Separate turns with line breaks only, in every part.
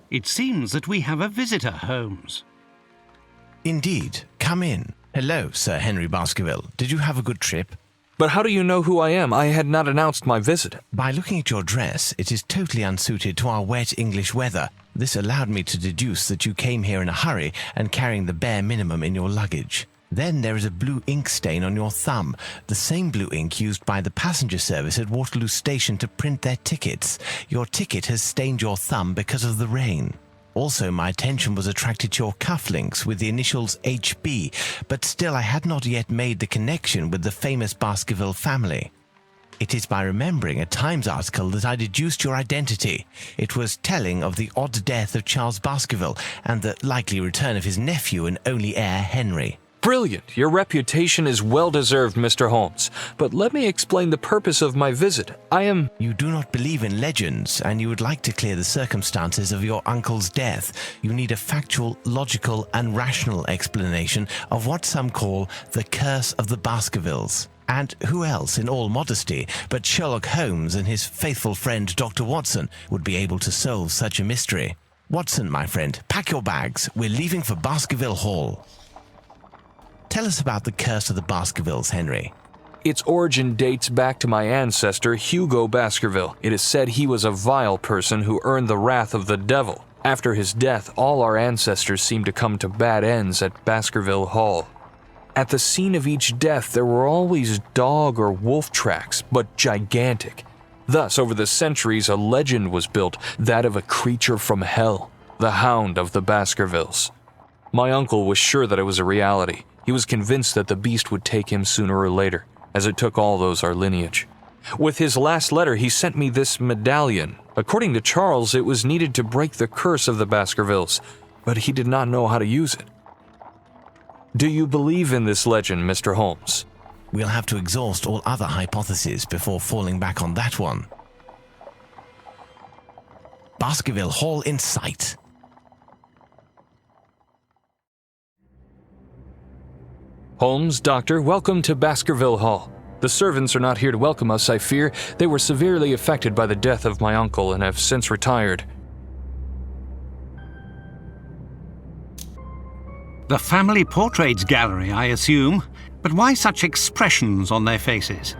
It seems that we have a visitor, Holmes.
Indeed. Come in. Hello, Sir Henry Baskerville. Did you have a good trip?
But how do you know who I am? I had not announced my visit.
By looking at your dress, it is totally unsuited to our wet English weather. This allowed me to deduce that you came here in a hurry and carrying the bare minimum in your luggage. Then there is a blue ink stain on your thumb, the same blue ink used by the passenger service at Waterloo Station to print their tickets. Your ticket has stained your thumb because of the rain. Also, my attention was attracted to your cufflinks with the initials HB, but still I had not yet made the connection with the famous Baskerville family. It is by remembering a Times article that I deduced your identity. It was telling of the odd death of Charles Baskerville and the likely return of his nephew and only heir, Henry.
Brilliant! Your reputation is well-deserved, Mr. Holmes. But let me explain the purpose of my visit.
You do not believe in legends, and you would like to clear the circumstances of your uncle's death. You need a factual, logical, and rational explanation of what some call the curse of the Baskervilles. And who else, in all modesty, but Sherlock Holmes and his faithful friend Dr. Watson would be able to solve such a mystery? Watson, my friend, pack your bags. We're leaving for Baskerville Hall. Tell us about the curse of the Baskervilles, Henry.
Its origin dates back to my ancestor, Hugo Baskerville. It is said he was a vile person who earned the wrath of the devil. After his death, all our ancestors seemed to come to bad ends at Baskerville Hall. At the scene of each death, there were always dog or wolf tracks, but gigantic. Thus, over the centuries, a legend was built, that of a creature from hell, the Hound of the Baskervilles. My uncle was sure that it was a reality. He was convinced that the beast would take him sooner or later, as it took all those our lineage. With his last letter, he sent me this medallion. According to Charles, it was needed to break the curse of the Baskervilles, but he did not know how to use it. Do you believe in this legend, Mr. Holmes?
We'll have to exhaust all other hypotheses before falling back on that one. Baskerville Hall in sight.
Holmes, Doctor, welcome to Baskerville Hall. The servants are not here to welcome us, I fear. They were severely affected by the death of my uncle and have since retired.
The family portraits gallery, I assume. But why such expressions on their faces?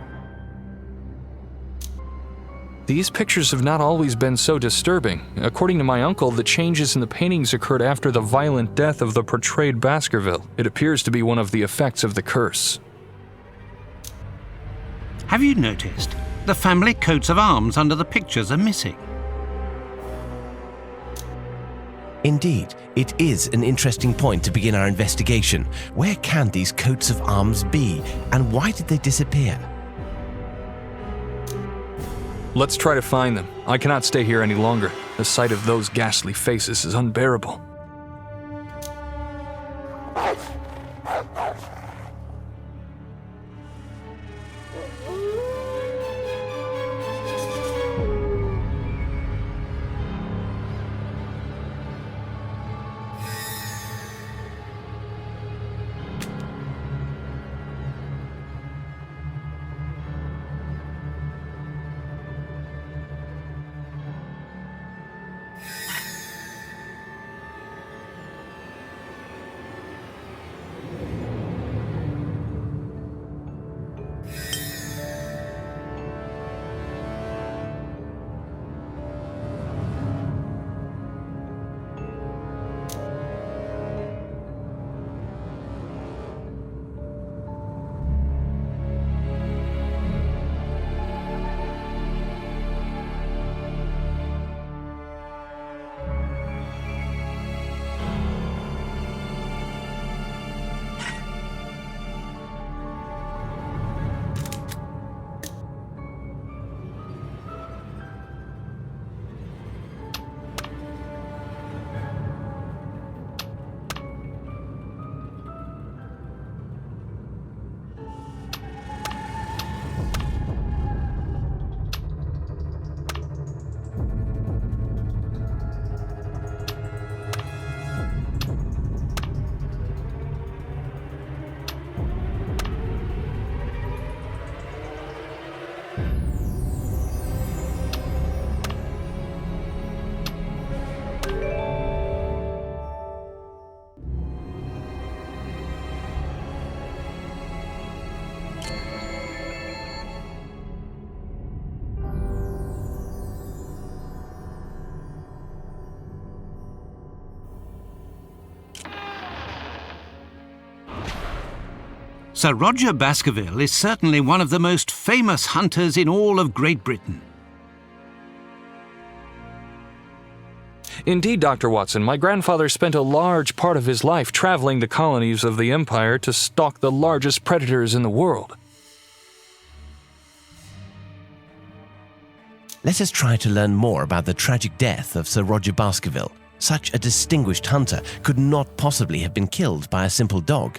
These pictures have not always been so disturbing. According to my uncle, the changes in the paintings occurred after the violent death of the portrayed Baskerville. It appears to be one of the effects of the curse.
Have you noticed? The family coats of arms under the pictures are missing.
Indeed, it is an interesting point to begin our investigation. Where can these coats of arms be, and why did they disappear?
Let's try to find them. I cannot stay here any longer. The sight of those ghastly faces is unbearable.
Sir Roger Baskerville is certainly one of the most famous hunters in all of Great Britain.
Indeed, Dr. Watson, my grandfather spent a large part of his life traveling the colonies of the Empire to stalk the largest predators in the world.
Let us try to learn more about the tragic death of Sir Roger Baskerville. Such a distinguished hunter could not possibly have been killed by a simple dog.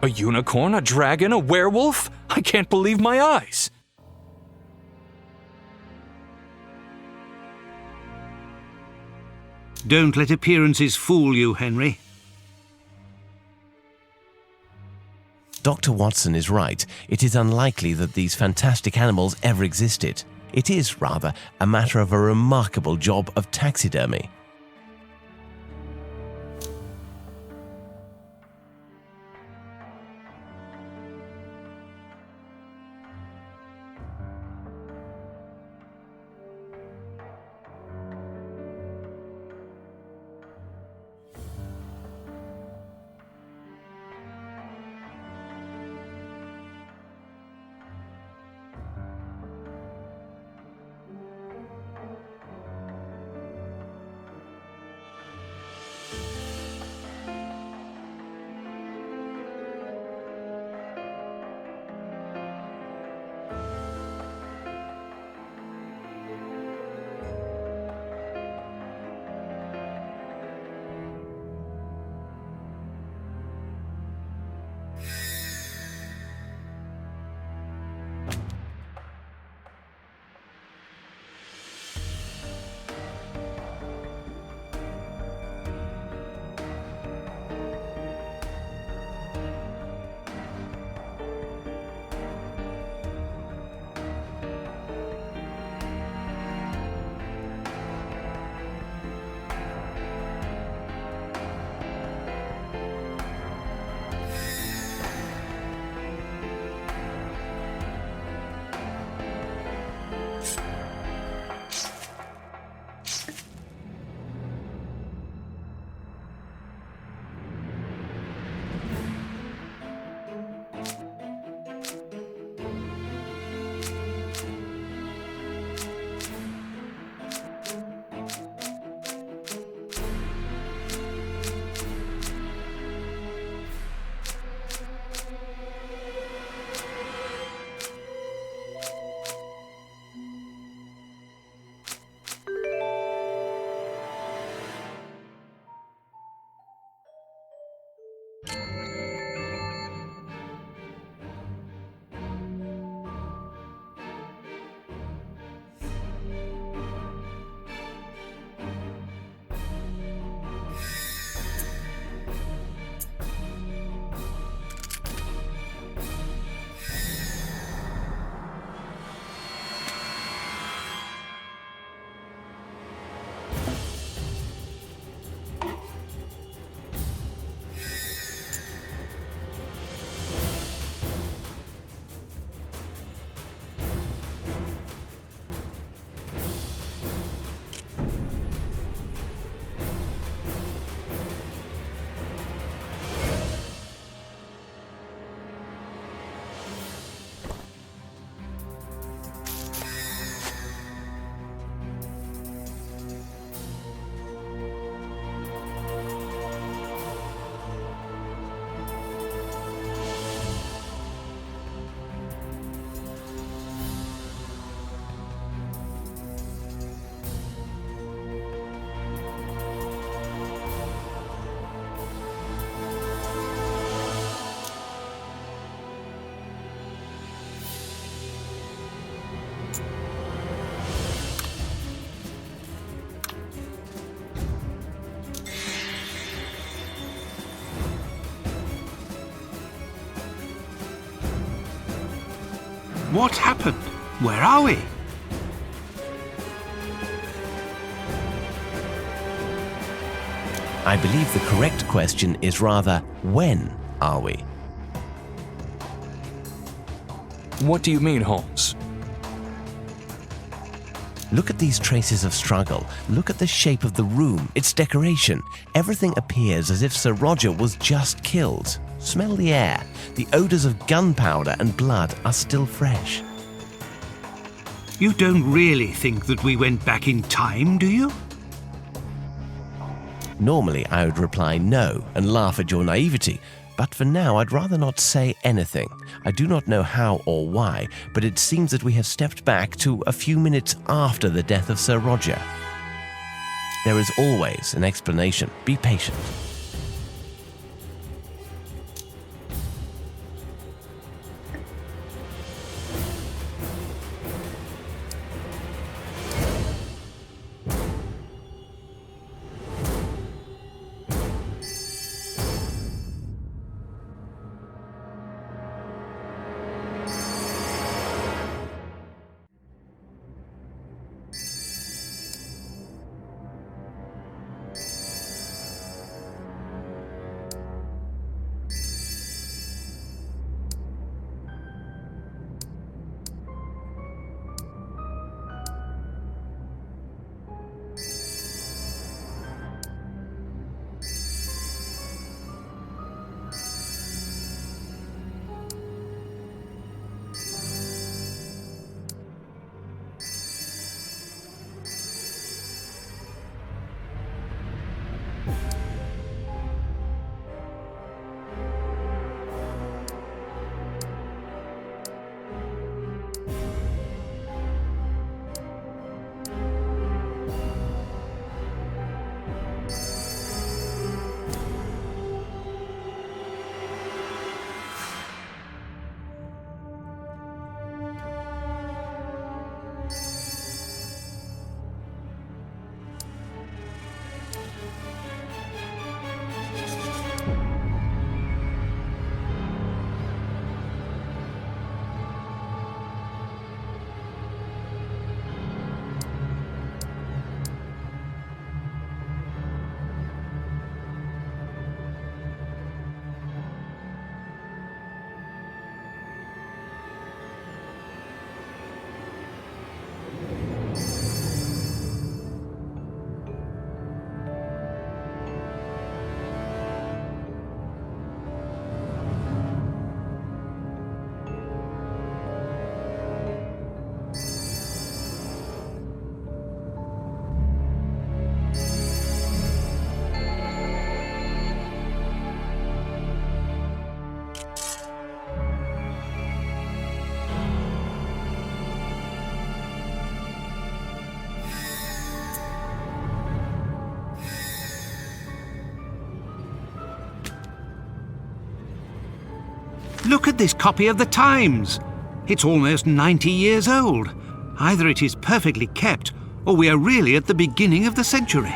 A unicorn, a dragon, a werewolf? I can't believe my eyes.
Don't let appearances fool you, Henry.
Dr. Watson is right. It is unlikely that these fantastic animals ever existed. It is, rather, a matter of a remarkable job of taxidermy.
What happened? Where are we?
I believe the correct question is rather, when are we?
What do you mean, Holmes?
Look at these traces of struggle. Look at the shape of the room, its decoration. Everything appears as if Sir Roger was just killed. Smell the air. The odors of gunpowder and blood are still fresh.
You don't really think that we went back in time, do you?
Normally, I would reply no and laugh at your naivety, but for now I'd rather not say anything. I do not know how or why, but it seems that we have stepped back to a few minutes after the death of Sir Roger. There is always an explanation. Be patient.
Look at this copy of the Times. It's almost 90 years old. Either it is perfectly kept, or we are really at the beginning of the century.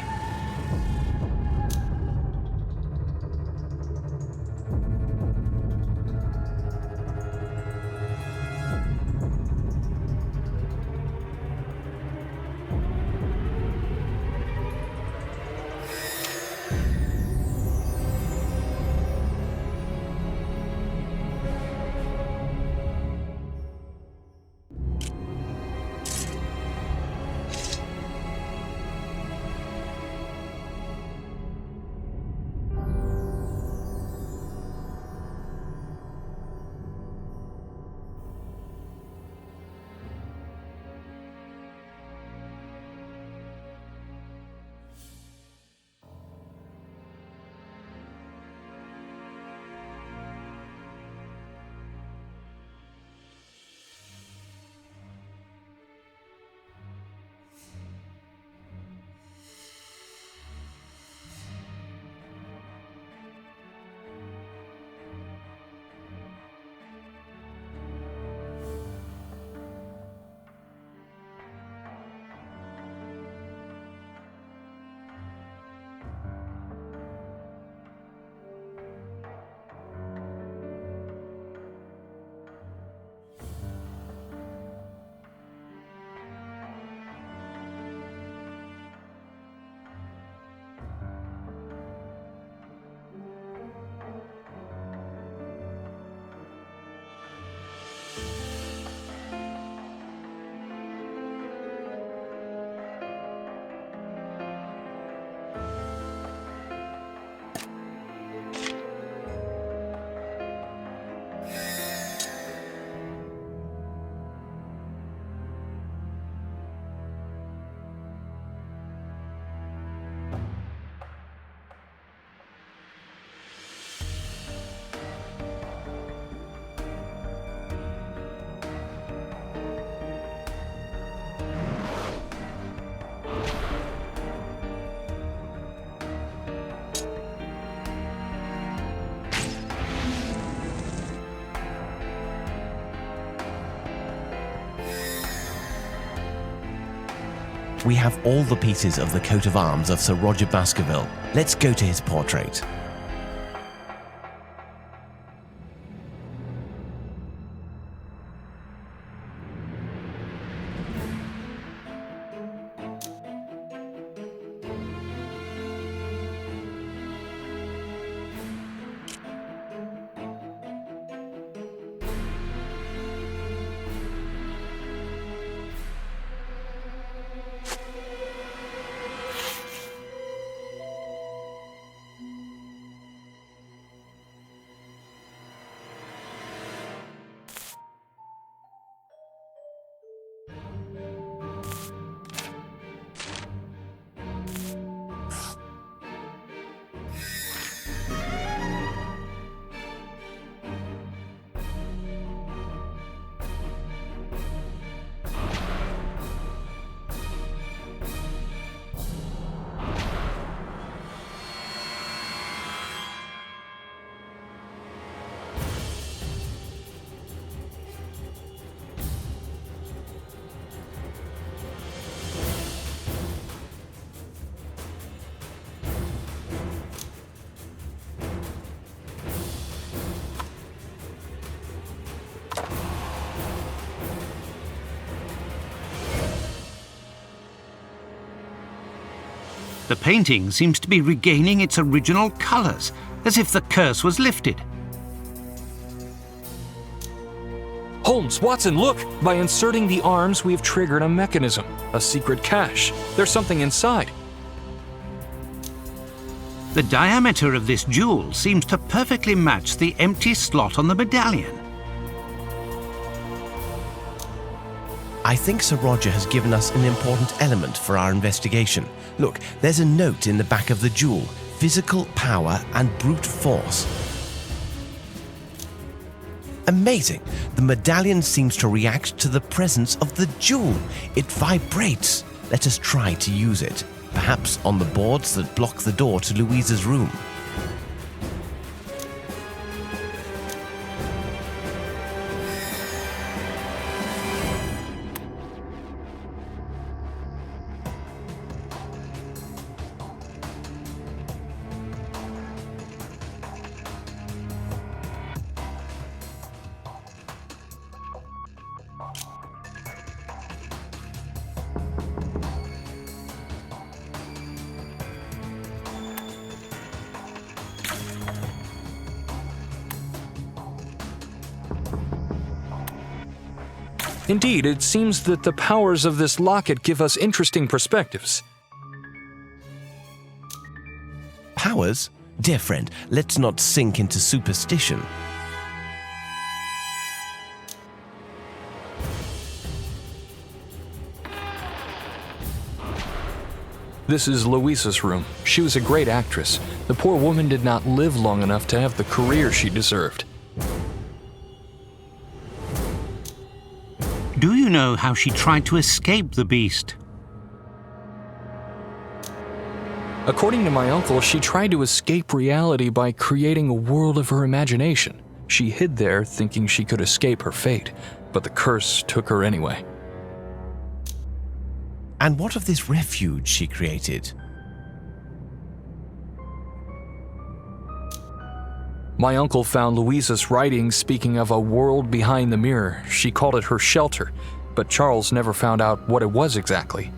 We have all the pieces of the coat of arms of Sir Roger Baskerville. Let's go to his portrait.
The painting seems to be regaining its original colours, as if the curse was lifted.
Holmes, Watson, look! By inserting the arms, we've triggered a mechanism. A secret cache. There's something inside.
The diameter of this jewel seems to perfectly match the empty slot on the medallion.
I think Sir Roger has given us an important element for our investigation. Look, there's a note in the back of the jewel. Physical power and brute force. Amazing! The medallion seems to react to the presence of the jewel. It vibrates. Let us try to use it. Perhaps on the boards that block the door to Louisa's room.
Indeed, it seems that the powers of this locket give us interesting perspectives.
Powers? Dear friend, let's not sink into superstition.
This is Louisa's room. She was a great actress. The poor woman did not live long enough to have the career she deserved.
Do you know how she tried to escape the beast?
According to my uncle, she tried to escape reality by creating a world of her imagination. She hid there thinking she could escape her fate, but the curse took her anyway.
And what of this refuge she created?
My uncle found Louisa's writings speaking of a world behind the mirror. She called it her shelter, but Charles never found out what it was exactly.